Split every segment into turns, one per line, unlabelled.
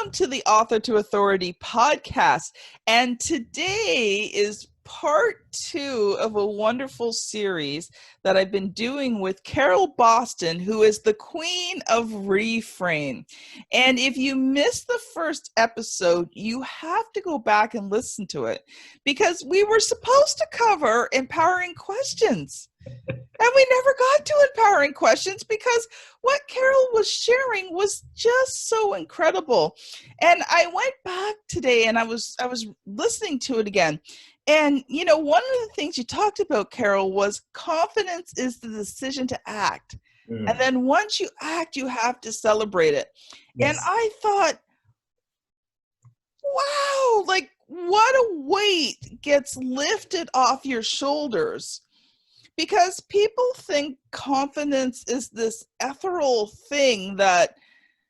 Welcome to the Author to Authority podcast. And today is part 2 of a wonderful series that I've been doing with Carol Boston, who is the Queen of Reframe. And if you missed the first episode, you have to go back and listen to it because we were supposed to cover empowering questions. And we never got to empowering questions because what Carol was sharing was just so incredible. And I went back today and I was listening to it again. And, you know, one of the things you talked about, Carol, was confidence is the decision to act. Mm. And then once you act, you have to celebrate it. Yes. And I thought, wow, like what a weight gets lifted off your shoulders. Because people think confidence is this ethereal thing that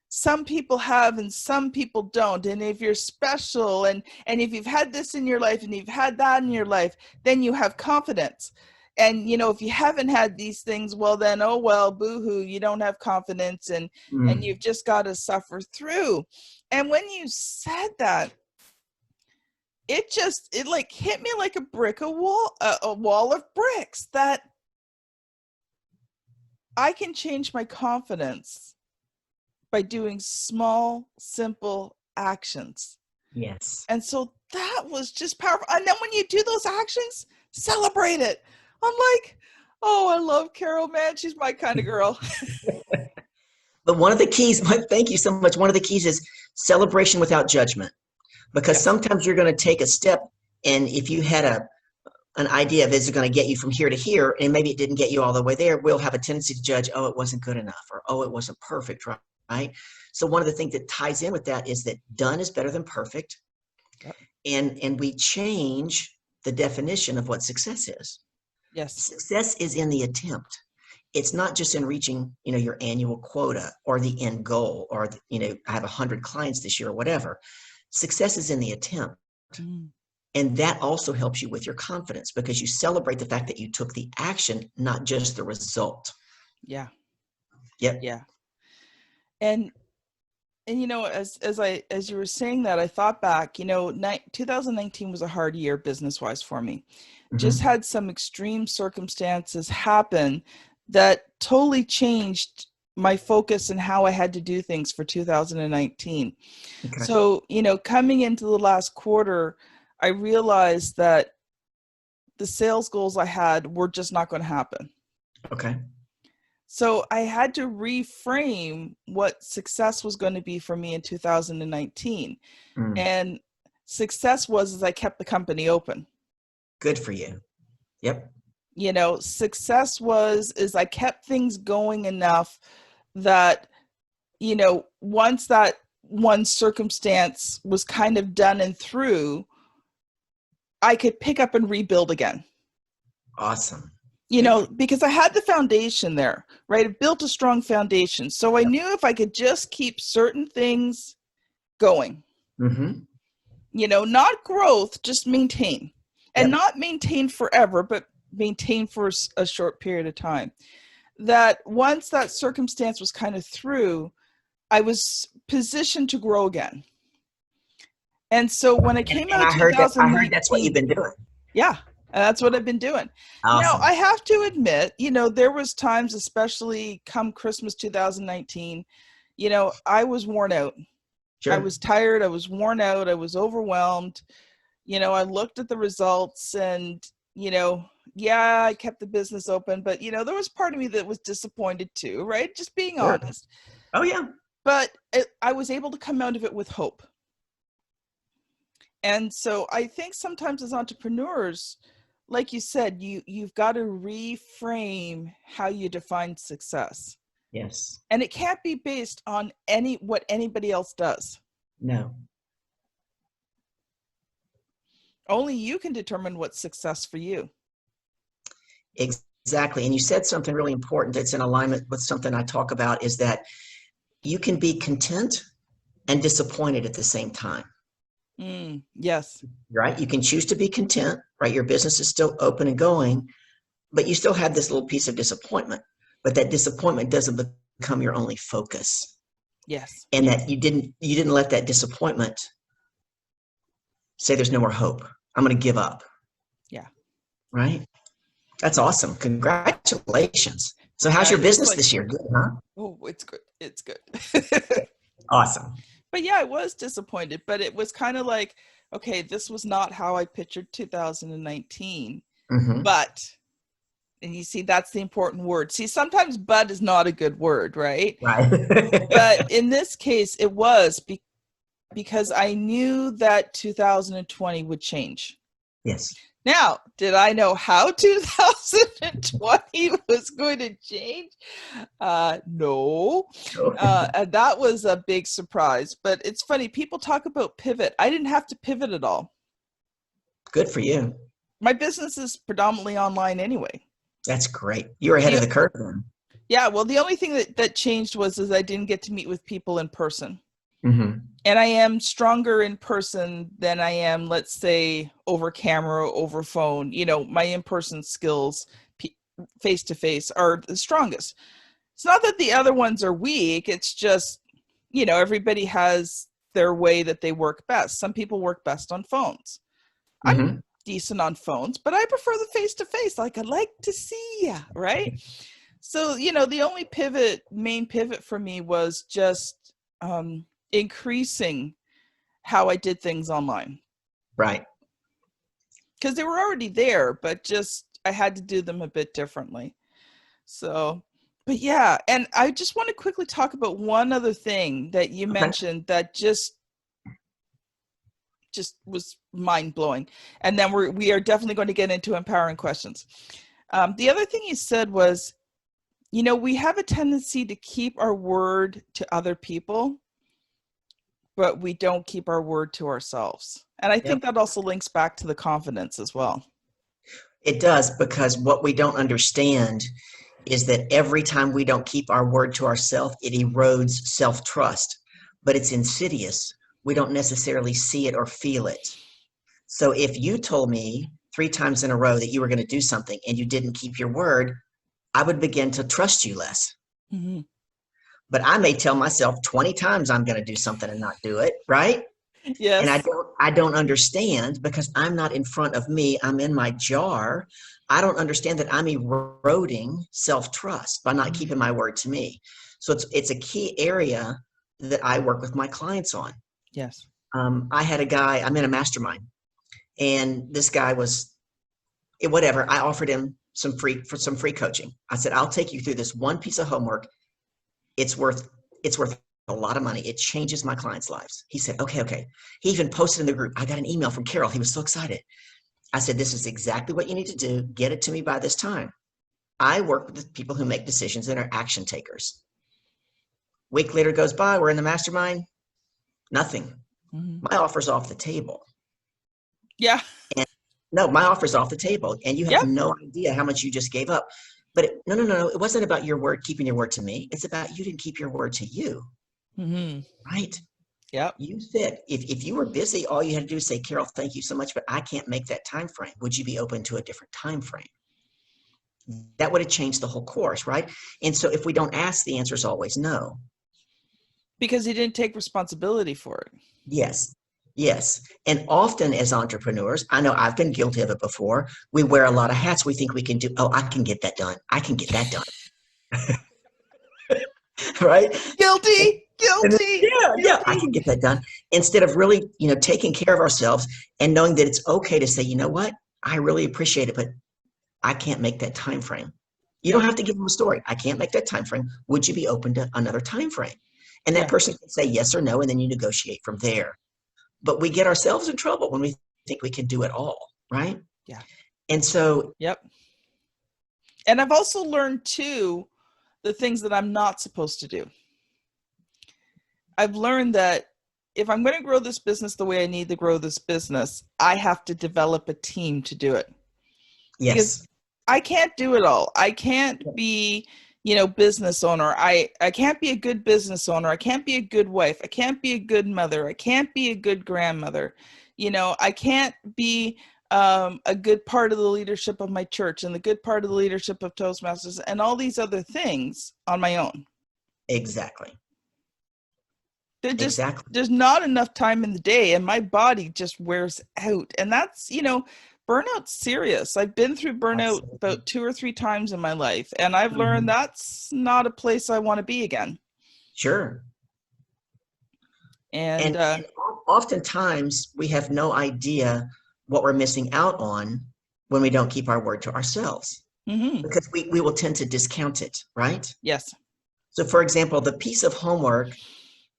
some people have and some people don't. And if you're special and if you've had this in your life and you've had that in your life, then you have confidence. And, you know, if you haven't had these things, well, then, oh, well, boo-hoo, you don't have confidence and you've just got to suffer through. And when you said that, it like hit me like a wall of bricks that I can change my confidence by doing small, simple actions.
Yes.
And so that was just powerful. And then when you do those actions, celebrate it. I'm like, oh, I love Carol, man. She's my kind of girl.
But one of the keys, thank you so much. One of the keys is celebration without judgment. Because sometimes you're going to take a step, and if you had an idea of is it going to get you from here to here, and maybe it didn't get you all the way there, we'll have a tendency to judge, oh, it wasn't good enough, or oh, it wasn't perfect, right? So one of the things that ties in with that is that done is better than perfect, and we change the definition of what success is.
Yes.
Success is in the attempt. It's not just in reaching, you know, your annual quota or the end goal, or, you know, I have 100 clients this year or whatever. Success is in the attempt. And that also helps you with your confidence because you celebrate the fact that you took the action, not just the result.
Yeah.
Yep.
Yeah. And you know, as you were saying that, I thought back, you know, 2019 was a hard year business-wise for me. Just had some extreme circumstances happen that totally changed my focus and how I had to do things for 2019. Okay. So, you know, coming into the last quarter, I realized that the sales goals I had were just not going to happen. Okay. So I had to reframe what success was going to be for me in 2019. And success was I kept the company open.
Good for you. Yep.
You know, success is I kept things going enough that, you know, once that one circumstance was kind of done and through, I could pick up and rebuild again.
Awesome.
You know, because I had the foundation there, right? I built a strong foundation. So I knew if I could just keep certain things going, you know, not growth, just maintain. And not maintain forever, but maintain for a short period of time. That once that circumstance was kind of through, I was positioned to grow again. And so when I came out in 2019,
I heard that's what you've been doing.
Yeah, that's what I've been doing. Awesome. Now, I have to admit, you know, there was times, especially come Christmas 2019, you know, I was worn out. Sure. I was tired. I was worn out. I was overwhelmed. You know, I looked at the results and, you know, yeah, I kept the business open, but, you know, there was part of me that was disappointed too, right? Just being honest.
Oh, yeah.
But I was able to come out of it with hope. And so I think sometimes as entrepreneurs, like you said, you've got to reframe how you define success.
Yes.
And it can't be based on what anybody else does.
No.
Only you can determine what's success for you.
Exactly. And you said something really important that's in alignment with something I talk about is that you can be content and disappointed at the same time.
Yes.
Right? You can choose to be content, right? Your business is still open and going, but you still have this little piece of disappointment. But that disappointment doesn't become your only focus.
Yes.
and that you didn't let that disappointment say there's no more hope. I'm going to give up.
Yeah.
Right? That's awesome. Congratulations. So how's
Yeah.
your
It was
business
like,
this year? Good, huh?
oh, it's good. It's good.
Awesome.
But yeah, I was disappointed, but it was kind of like, okay, this was not how I pictured 2019.
Mm-hmm.
But, and you see, that's the important word. See, sometimes but is not a good word, right? But
Right.
in this case, it was because I knew that 2020 would change.
Yes.
Now, did I know how 2020 was going to change? No. And that was a big surprise. But it's funny, people talk about pivot. I didn't have to pivot at all.
Good for you.
My business is predominantly online anyway.
That's great. You're ahead of
The,
the curve then.
yeah, well, the only thing that changed was I didn't get to meet with people in person.
Mm-hmm.
And I am stronger in person than I am, let's say, over camera, over phone. You know, my in-person skills face to face are the strongest. It's not that the other ones are weak. It's just, you know, everybody has their way that they work best. Some people work best on phones. I'm
Mm-hmm.
decent on phones, but I prefer the face to face. Like, I like to see you, right? So, you know, the only main pivot for me was just increasing how I did things online.
Right.
Because they were already there, but just I had to do them a bit differently. So, but yeah, and I just want to quickly talk about one other thing that you
Okay.
mentioned that just was mind blowing, and then we are definitely going to get into empowering questions. The other thing you said was, you know, we have a tendency to keep our word to other people, but we don't keep our word to ourselves. And I
Yep.
think that also links back to the confidence as well.
It does, because what we don't understand is that every time we don't keep our word to ourselves, it erodes self-trust, but it's insidious. We don't necessarily see it or feel it. So if you told me 3 times in a row that you were going to do something and you didn't keep your word, I would begin to trust you less.
Mm-hmm.
But I may tell myself 20 times I'm going to do something and not do it, right? And I
Yes.
don't I don't understand, because I'm not in front of me, I'm in my jar. I don't understand that I'm eroding self-trust by not keeping my word to me. So it's a key area that I work with my clients on.
Yes.
I had a guy, I'm in a mastermind, and this guy was whatever. I offered him some free coaching. I said, I'll take you through this one piece of homework. It's worth a lot of money. It changes my clients' lives. He said, okay, okay. He even posted in the group. I got an email from Carol. He was so excited. I said, this is exactly what you need to do. Get it to me by this time. I work with the people who make decisions and are action takers. Week later goes by. We're in the mastermind. Nothing.
Mm-hmm.
My offer's off the table.
Yeah.
And no, my offer's off the table. And you have
Yep.
no idea how much you just gave up. But no. It wasn't about your word, keeping your word to me. It's about you didn't keep your word to you.
Mm-hmm.
Right?
Yep.
You said if you were busy, all you had to do is say, Carol, thank you so much, but I can't make that time frame. Would you be open to a different time frame? That would have changed the whole course, right? And so if we don't ask, the answer is always no.
Because he didn't take responsibility for it.
Yes. Yes. And often as entrepreneurs, I know I've been guilty of it before. We wear a lot of hats. We think we can do, oh, I can get that done. I can get that done. Right?
Guilty.
And then,
Guilty.
yeah, I
Guilty.
can get that done. Instead of really, taking care of ourselves and knowing that it's okay to say, you know what, I really appreciate it, but I can't make that time frame. You don't
Yep.
have to give them a story. I can't make that time frame. Would you be open to another time frame? And that
Yeah.
person can say yes or no, and then you negotiate from there. But we get ourselves in trouble when we think we can do it all, right?
Yeah.
And so,
Yep. And I've also learned too the things that I'm not supposed to do. I've learned that if I'm going to grow this business the way I need to grow this business, I have to develop a team to do it. Because
yes,
I can't do it all. I can't be, you know, business owner. I can't be a good business owner. I can't be a good wife. I can't be a good mother. I can't be a good grandmother. You know, I can't be a good part of the leadership of my church and the good part of the leadership of Toastmasters and all these other things on my own.
exactly. Exactly.
There's not enough time in the day, and my body just wears out. And that's, burnout's serious. I've been through burnout
Absolutely.
about 2 or 3 times in my life, and I've learned
Mhm.
that's not a place I want to be again.
Sure.
And
And oftentimes we have no idea what we're missing out on when we don't keep our word to ourselves,
mhm,
because we will tend to discount it, right?
yes.
So, for example, the piece of homework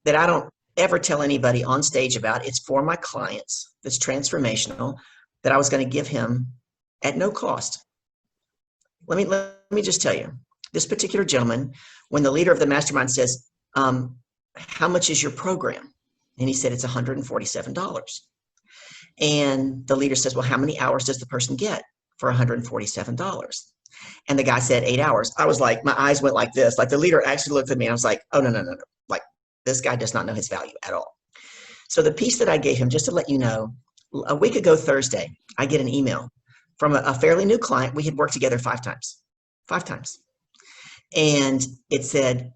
that I don't ever tell anybody on stage about, it's for my clients, that's transformational, that I was going to give him at no cost. Let me just tell you, this particular gentleman, when the leader of the mastermind says, how much is your program? And he said, it's $147. And the leader says, well, how many hours does the person get for $147? And the guy said 8 hours. I was like, my eyes went like this. Like the leader actually looked at me and I was like, oh, no, no, no, no. Like this guy does not know his value at all. So the piece that I gave him, just to let you know, a week ago Thursday, I get an email from a fairly new client. We had worked together 5 times, 5 times. And it said,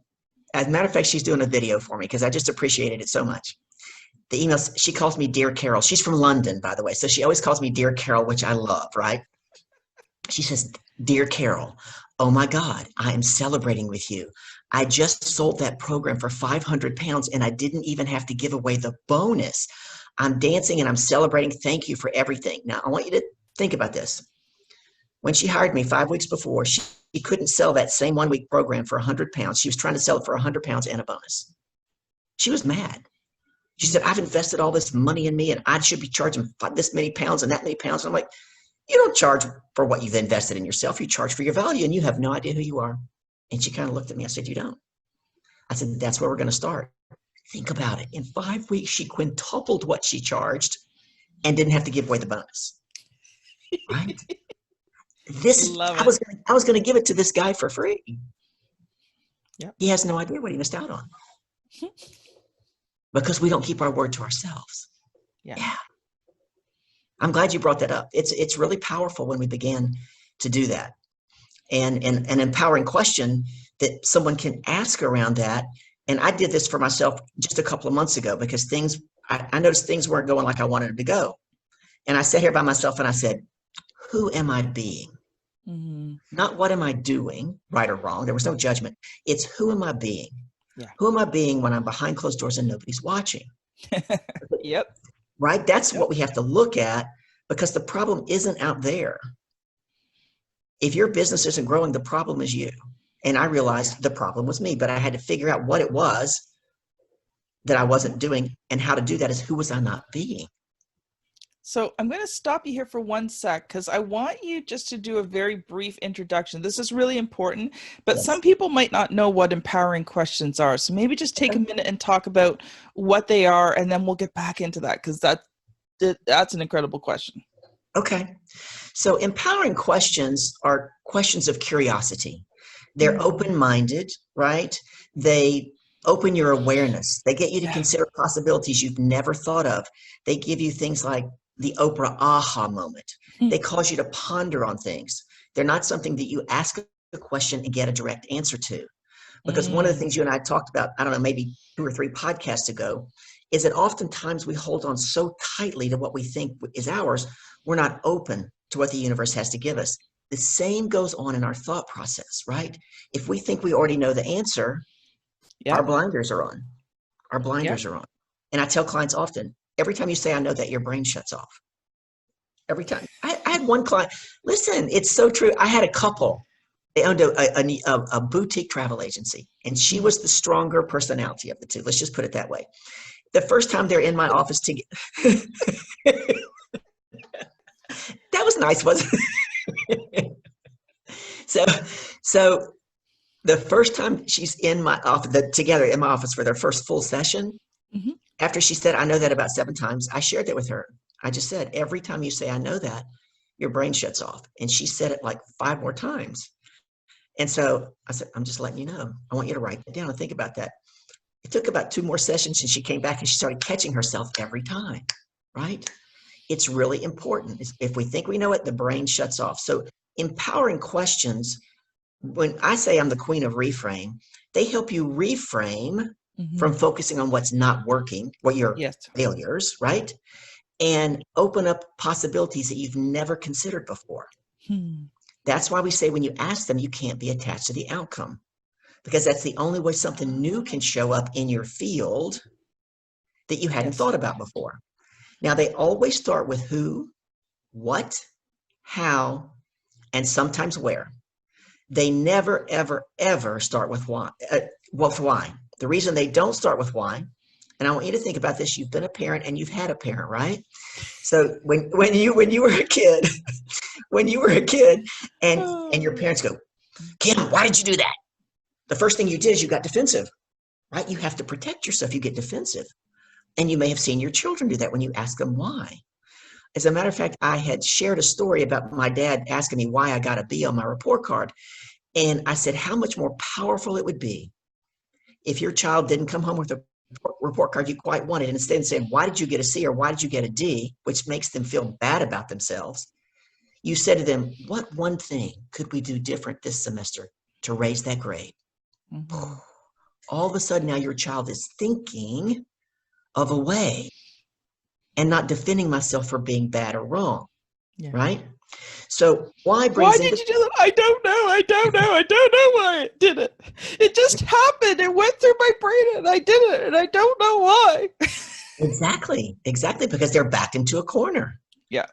as a matter of fact, she's doing a video for me because I just appreciated it so much. The email, she calls me Dear Carol. She's from London, by the way. So she always calls me Dear Carol, which I love, right? She says, Dear Carol, oh my God, I am celebrating with you. I just sold that program for 500 pounds and I didn't even have to give away the bonus. I'm dancing and I'm celebrating. Thank you for everything. Now, I want you to think about this. When she hired me 5 weeks before, she couldn't sell that same 1 week program for 100 pounds. She was trying to sell it for 100 pounds and a bonus. She was mad. She said, I've invested all this money in me and I should be charging this many pounds and that many pounds. And I'm like, you don't charge for what you've invested in yourself. You charge for your value and you have no idea who you are. And she kind of looked at me. I said, you don't. I said, that's where we're going to start. Think about it. In 5 weeks, she quintupled what she charged and didn't have to give away the bonus. Right?
Love
I
it.
was going to give it to this guy for free.
Yep.
He has no idea what he missed out on because we don't keep our word to ourselves.
Yeah.
Yeah. I'm glad you brought that up. It's really powerful when we begin to do that. And an empowering question that someone can ask around that. And I did this for myself just a couple of months ago because I noticed things weren't going like I wanted them to go. And I sat here by myself and I said, who am I being?
Mhm.
Not what am I doing, right or wrong. There was no judgment. It's who am I being?
Yeah.
Who am I being when I'm behind closed doors and nobody's watching?
Yep.
Right? That's
Yep.
what we have to look at because the problem isn't out there. If your business isn't growing, the problem is you. And I realized the problem was me, but I had to figure out what it was that I wasn't doing. And how to do that is who was I not being?
So I'm going to stop you here for 1 sec because I want you just to do a very brief introduction. This is really important, but some
Yes.
people might not know what empowering questions are. So maybe just take a
Okay.
minute and talk about what they are, and then we'll get back into that because that's an incredible question.
Okay. So empowering questions are questions of curiosity. They're open-minded, right? They open your awareness. They get you to
Yeah.
consider possibilities you've never thought of. They give you things like the Oprah aha moment. They cause you to ponder on things. They're not something that you ask a question and get a direct answer to. Because one of the
Mm.
things you and I talked about, I don't know, maybe 2 or 3 podcasts ago, is that oftentimes we hold on so tightly to what we think is ours, we're not open to what the universe has to give us. The same goes on in our thought process, right? If we think we already know the answer, our
Yep.
blinders are on. Our
Yep.
blinders are on. And I tell clients often, every time you say, I know that, your brain shuts off. Every time. I had one client, listen, it's so true. I had a couple. They owned a boutique travel agency, and she
Mm.
was the stronger personality of the two. Let's just put it that way. The first time they're in my office together, that was nice, wasn't it? so, so the first time she's in my office, together in my office for their first full session,
Mhm.
after she said, I know that about 7 times, I shared that with her. I just said, every time you say, I know that, your brain shuts off. And she said it like 5 more times. And so I said, I'm just letting you know. I want you to write it down and think about that. It took about 2 more sessions and she came back and she started catching herself every time, right? It's really important. If we think we know it, the brain shuts off. So empowering questions, when I say I'm the queen of reframe, they help you reframe from focusing on what's not working, what your
Yes.
failures, right? And open up possibilities that you've never considered before. That's why we say when you ask them, you can't be attached to the outcome, because that's the only way something new can show up in your field that you hadn't thought about before. Now, they always start with who, what, how, and sometimes where. They never, ever, ever start with why. Why. The reason they don't start with why, and I want you to think about this, you've been a parent and you've had a parent, right? So when you were a kid, and your parents go, Kim, why did you do that? The first thing you did is you got defensive, right? You have to protect yourself. You get defensive. And you may have seen your children do that when you ask them why. As a matter of fact, I had shared a story about my dad asking me why I got a B on my report card. And I said, how much more powerful it would be if your child didn't come home with a report card you quite wanted, and instead of saying, why did you get a C or why did you get a D, which makes them feel bad about themselves, you said to them, what one thing could we do different this semester to raise that grade? All of a sudden now your child is thinking of a way and not defending myself for being bad or wrong, right? So why
did you do that? I don't know. I don't know why I did it. It just happened. It went through my brain and I did it and I don't know why.
Exactly, because they're backed into a corner.
Yeah.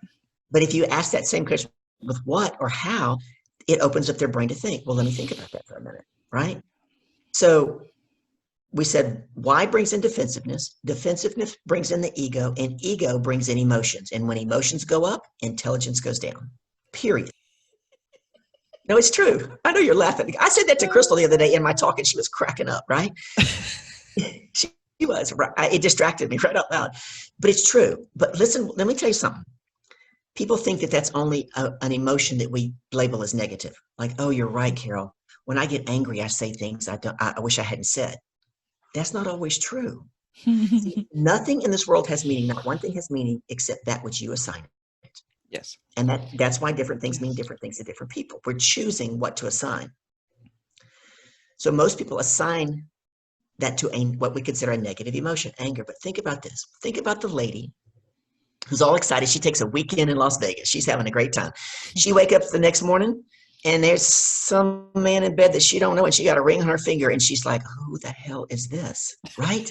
But if you ask that same question with what or how, it opens up their brain to think, well, let me think about that for a minute, right? So we said why brings in defensiveness, defensiveness brings in the ego, and ego brings in emotions. And when emotions go up, intelligence goes down, period. No, it's true. I know you're laughing. I said that to Crystal the other day in my talk and she was cracking up, right? she was, right? It distracted me right out loud, but it's true. But listen, let me tell you something. People think that that's only an emotion that we label as negative. Like, oh, you're right, Carol. When I get angry, I say things I wish I hadn't said. That's not always true. See, nothing in this world has meaning. Not one thing has meaning except that which you assign it.
Yes.
And that's why different things mean different things to different people. We're choosing what to assign. So most people assign that to what we consider a negative emotion, anger. But think about this. Think about the lady who's all excited. She takes a weekend in Las Vegas. She's having a great time. She wakes up the next morning and there's some man in bed that she don't know, and she got a ring on her finger, and she's like, who the hell is this, right?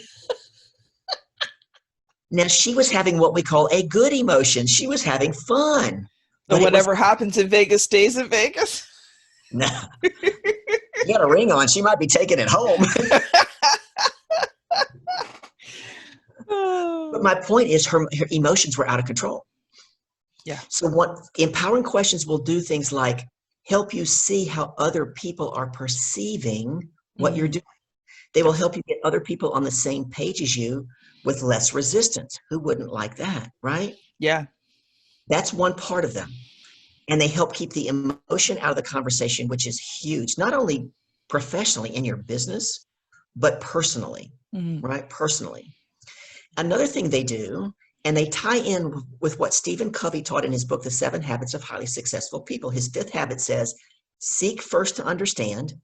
Now, she was having what we call a good emotion. She was having fun.
But whatever happens in Vegas stays in Vegas?
No. She got a ring on. She might be taking it home. But my point is her emotions were out of control.
Yeah.
So what empowering questions will do things like help you see how other people are perceiving what you're doing. They will help you get other people on the same page as you with less resistance. Who wouldn't like that, right?
Yeah.
That's one part of them. And they help keep the emotion out of the conversation, which is huge, not only professionally in your business, but personally, right? Personally. Another thing they do, and they tie in with what Stephen Covey taught in his book, The 7 Habits of Highly Successful People. His 5th habit says, seek first to understand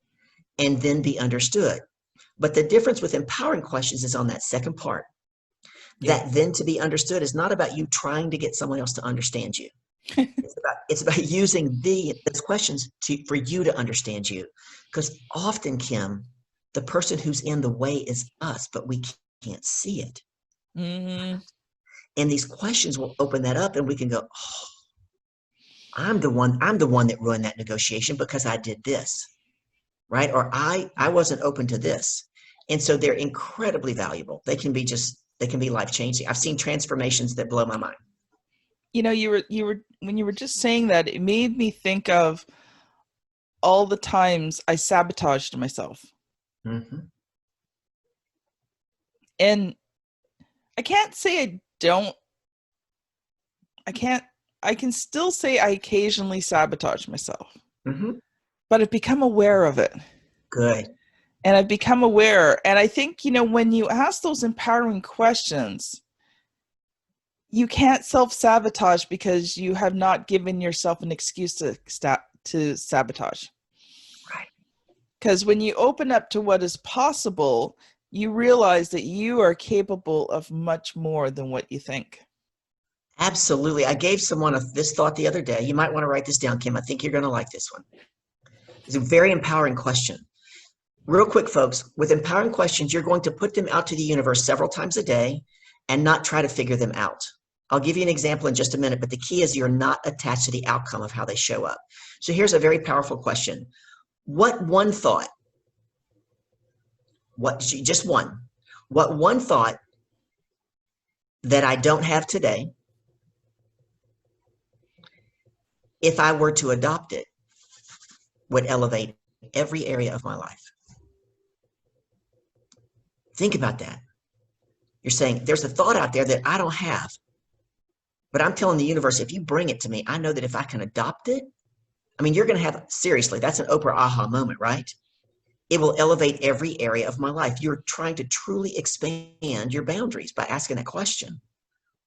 and then be understood. But the difference with empowering questions is on that second part. Yeah. That then to be understood is not about you trying to get someone else to understand you. It's about using those questions for you to understand you. Because often, Kim, the person who's in the way is us, but we can't see it. And these questions will open that up, and we can go, oh, I'm the one that ruined that negotiation because I did this, right? Or I wasn't open to this. And so they're incredibly valuable. They can be life-changing. I've seen transformations that blow my mind.
You know, when you were just saying that, it made me think of all the times I sabotaged myself. And I can't say I can still say I occasionally sabotage myself, but I've become aware of it.
Good.
And I've become aware. And I think, you know, when you ask those empowering questions, you can't self-sabotage because you have not given yourself an excuse to sabotage.
Right.
Because when you open up to what is possible, you realize that you are capable of much more than what you think.
Absolutely. I gave someone this thought the other day. You might want to write this down, Kim. I think you're going to like this one. It's a very empowering question. Real quick, folks, with empowering questions, you're going to put them out to the universe several times a day and not try to figure them out. I'll give you an example in just a minute, but the key is you're not attached to the outcome of how they show up. So here's a very powerful question. What one thought, just one, what one thought that I don't have today, if I were to adopt it, would elevate every area of my life? Think about that. You're saying there's a thought out there that I don't have, but I'm telling the universe, if you bring it to me, I know that if I can adopt it, I mean, you're going to have, seriously, that's an Oprah aha moment, right? It will elevate every area of my life. You're trying to truly expand your boundaries by asking that question.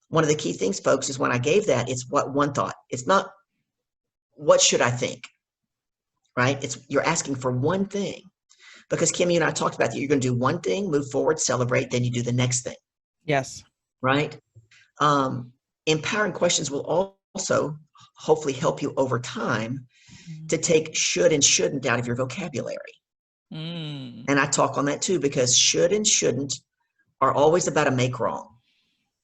One of the key things, folks, is when I gave that, it's what one thought. It's not, what should I think, right? It's, you're asking for one thing. Because Kim, you and I talked about that. You're going to do one thing, move forward, celebrate, then you do the next thing.
Yes.
Right? Empowering questions will also hopefully help you over time to take should and shouldn't out of your vocabulary. And I talk on that too, because should and shouldn't are always about a make wrong.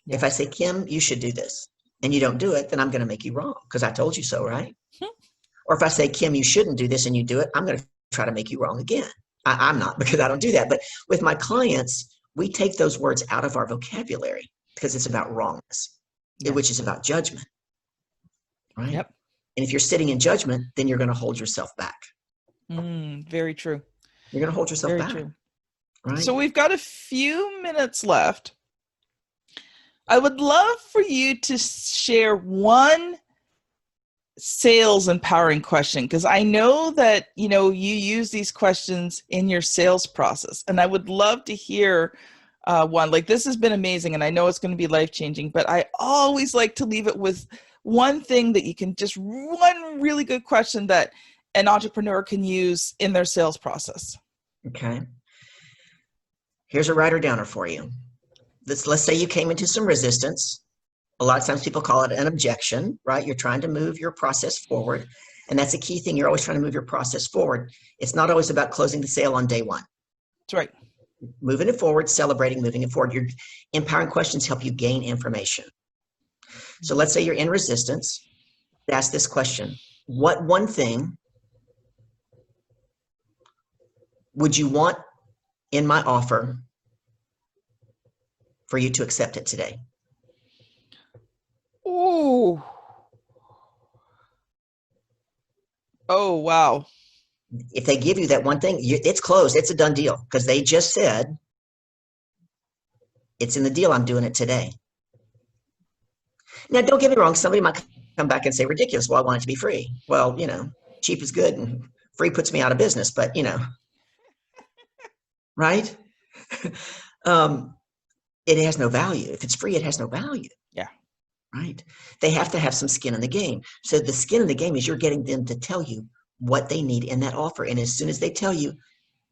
Yeah. If I say, Kim, you should do this, and you don't do it, then I'm going to make you wrong because I told you so, right? Or if I say, Kim, you shouldn't do this, and you do it, I'm going to try to make you wrong again. I'm not, because I don't do that. But with my clients, we take those words out of our vocabulary because it's about wrongness, which is about judgment, right? Yep. And if you're sitting in judgment, then you're going to hold yourself back.
Very true.
You're going to hold yourself back. True. Right?
So we've got a few minutes left. I would love for you to share one sales empowering question, because I know that, you know, you use these questions in your sales process, and I would love to hear one. Like, this has been amazing, and I know it's going to be life-changing, but I always like to leave it with one thing that you can, just one really good question that an entrepreneur can use in their sales process.
Okay. Here's a writer-downer for you. Let's say you came into some resistance. A lot of times people call it an objection, right? You're trying to move your process forward. And that's a key thing. You're always trying to move your process forward. It's not always about closing the sale on day one.
That's right.
Moving it forward, celebrating, moving it forward. Your empowering questions help you gain information. So let's say you're in resistance. Ask this question. What one thing would you want in my offer for you to accept it today?
Ooh. Oh, wow.
If they give you that one thing, it's closed. It's a done deal, because they just said, it's in the deal. I'm doing it today. Now, don't get me wrong. Somebody might come back and say, ridiculous. Well, I want it to be free. Well, you know, cheap is good and free puts me out of business, but you know, right? It has no value. If it's free, it has no value.
Yeah.
Right? They have to have some skin in the game. So the skin in the game is you're getting them to tell you what they need in that offer. And as soon as they tell you,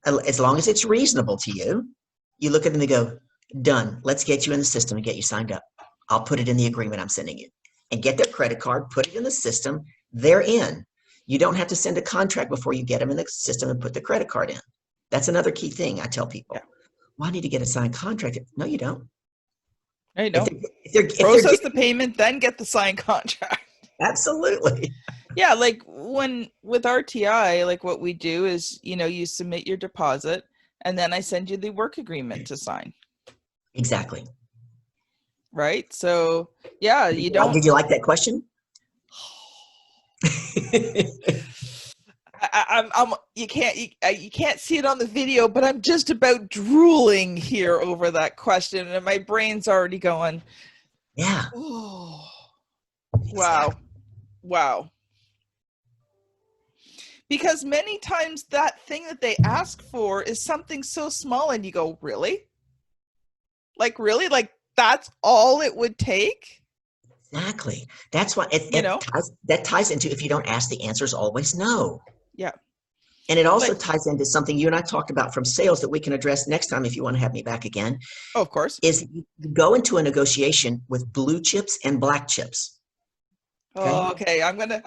as long as it's reasonable to you, you look at them and go, done. Let's get you in the system and get you signed up. I'll put it in the agreement I'm sending you. And get their credit card, put it in the system. They're in. You don't have to send a contract before you get them in the system and put the credit card in. That's another key thing I tell people. Yeah. Well, I need to get a signed contract. No, you don't.
No, you don't. Process the payment, then get the signed contract.
Absolutely.
Yeah, like with RTI, like what we do is, you know, you submit your deposit, and then I send you the work agreement to sign.
Exactly.
Right? So, yeah, you don't.
Did you like that question?
You can't see it on the video, but I'm just about drooling here over that question, and my brain's already going.
Yeah.
Oh, wow. Wow. Because many times that thing that they ask for is something so small, and you go, really? Like, really? Like, that's all it would take?
Exactly. That's why
that
ties into, if you don't ask, the answer is always no.
Yeah.
And it also ties into something you and I talked about from sales that we can address next time if you want to have me back again.
Oh, of course.
Is you go into a negotiation with blue chips and black chips.
Okay. Oh, okay. I'm gonna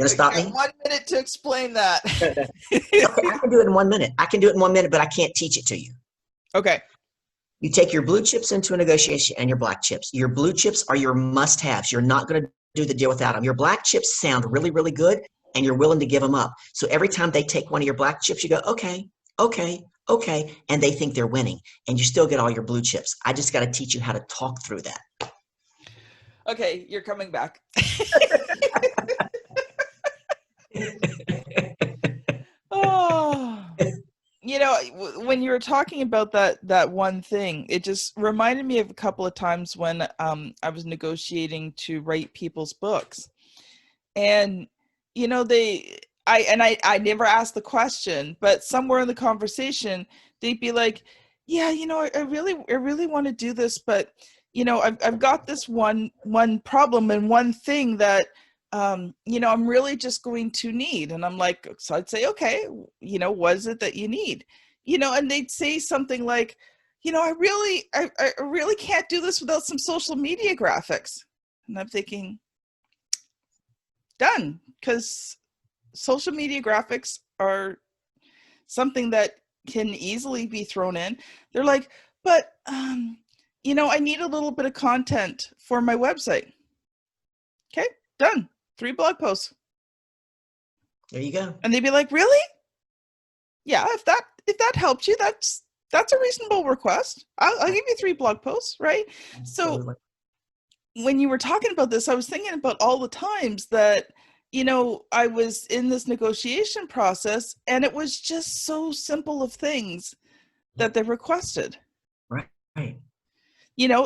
stop me?
1 minute to explain that.
Okay, I can do it in 1 minute. But I can't teach it to you.
Okay.
You take your blue chips into a negotiation and your black chips. Your blue chips are your must-haves. You're not going to do the deal without them. Your black chips sound really, really good, and you're willing to give them up. So every time they take one of your black chips, you go, okay, and they think they're winning, and you still get all your blue chips. I just got to teach you how to talk through that.
Okay, you're coming back. Oh, when you were talking about that one thing, it just reminded me of a couple of times when I was negotiating to write people's books, and I never asked the question, but somewhere in the conversation they'd be like, yeah, I really want to do this, but I've got this one problem and one thing that I'm really just going to need. And I'm like, so I'd say, okay, what is it that you need? And they'd say something like, I really can't do this without some social media graphics. And I'm thinking, done, because social media graphics are something that can easily be thrown in. They're like, but, I need a little bit of content for my website. Okay, done. 3 blog posts.
There you go.
And they'd be like, really? Yeah, if that helps you, that's a reasonable request. I'll give you 3 blog posts, right? Absolutely. So when you were talking about this, I was thinking about all the times that, I was in this negotiation process and it was just so simple of things that they requested.
Right.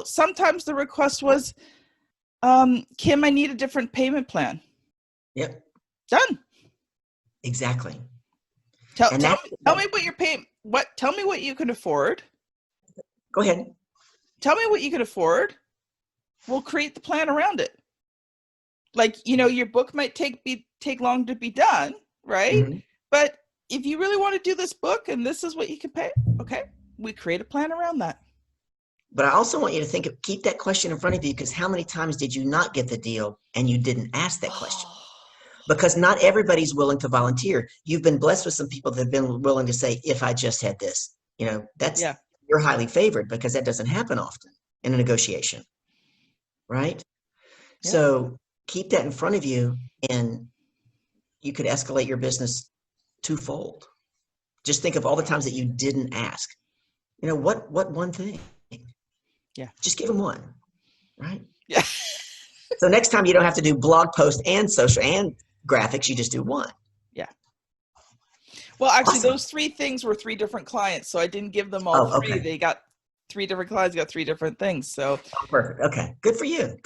Sometimes the request was, Kim, I need a different payment plan.
Yep.
Done.
Exactly.
Tell me what you're paying. Tell me what you can afford.
Go ahead.
Tell me what you can afford. We'll create the plan around it. Like, your book might take long to be done, right? Mm-hmm. But if you really want to do this book and this is what you can pay, okay, we create a plan around that.
But I also want you to keep that question in front of you, because how many times did you not get the deal and you didn't ask that question? Because not everybody's willing to volunteer. You've been blessed with some people that have been willing to say, if I just had this, you're highly favored, because that doesn't happen often in a negotiation, right? Yeah. So keep that in front of you, and you could escalate your business twofold. Just think of all the times that you didn't ask. What one thing? Yeah. Just give them one, right? Yeah. So next time you don't have to do blog post and social and graphics, you just do one.
Yeah. Well, actually, awesome. Those 3 things were 3 different clients, so I didn't give them all 3. Okay. They got 3 different clients, got 3 different things. So
perfect. Okay. Good for you.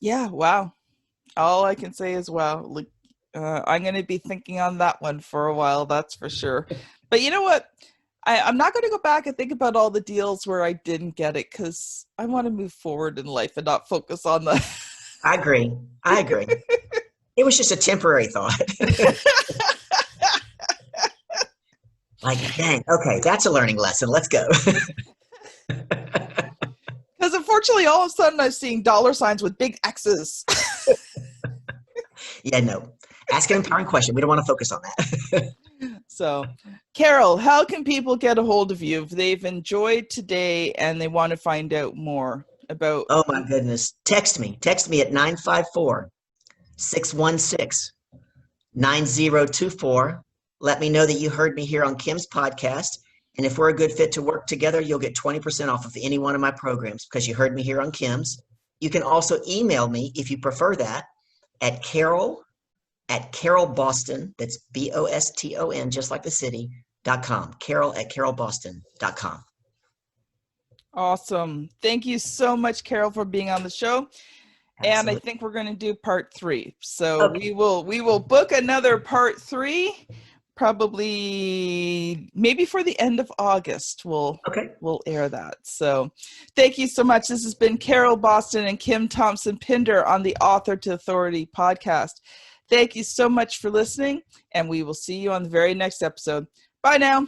Yeah. Wow. All I can say is wow. I'm going to be thinking on that one for a while. That's for sure. But you know what? I'm not going to go back and think about all the deals where I didn't get it, because I want to move forward in life and not focus on the.
I agree. It was just a temporary thought. Like, dang, okay, that's a learning lesson. Let's go.
Because unfortunately, all of a sudden, I'm seeing $ with big X's.
Yeah, no. Ask an empowering question. We don't want to focus on that.
So, Carol, how can people get a hold of you if they've enjoyed today and they want to find out more about?
Oh, my goodness. Text me at 954-616-9024. Let me know that you heard me here on Kim's podcast. And if we're a good fit to work together, you'll get 20% off of any one of my programs because you heard me here on Kim's. You can also email me if you prefer that at Carol@carolboston, that's BOSTON, just like the city, .com. Carol@carolboston.com.
Awesome. Thank you so much, Carol, for being on the show. Absolutely. And I think we're going to do part 3. So okay. we will book another part 3, probably maybe for the end of August. We'll air that. So thank you so much. This has been Carol Boston and Kim Thompson Pinder on the Author to Authority podcast. Thank you so much for listening, and we will see you on the very next episode. Bye now.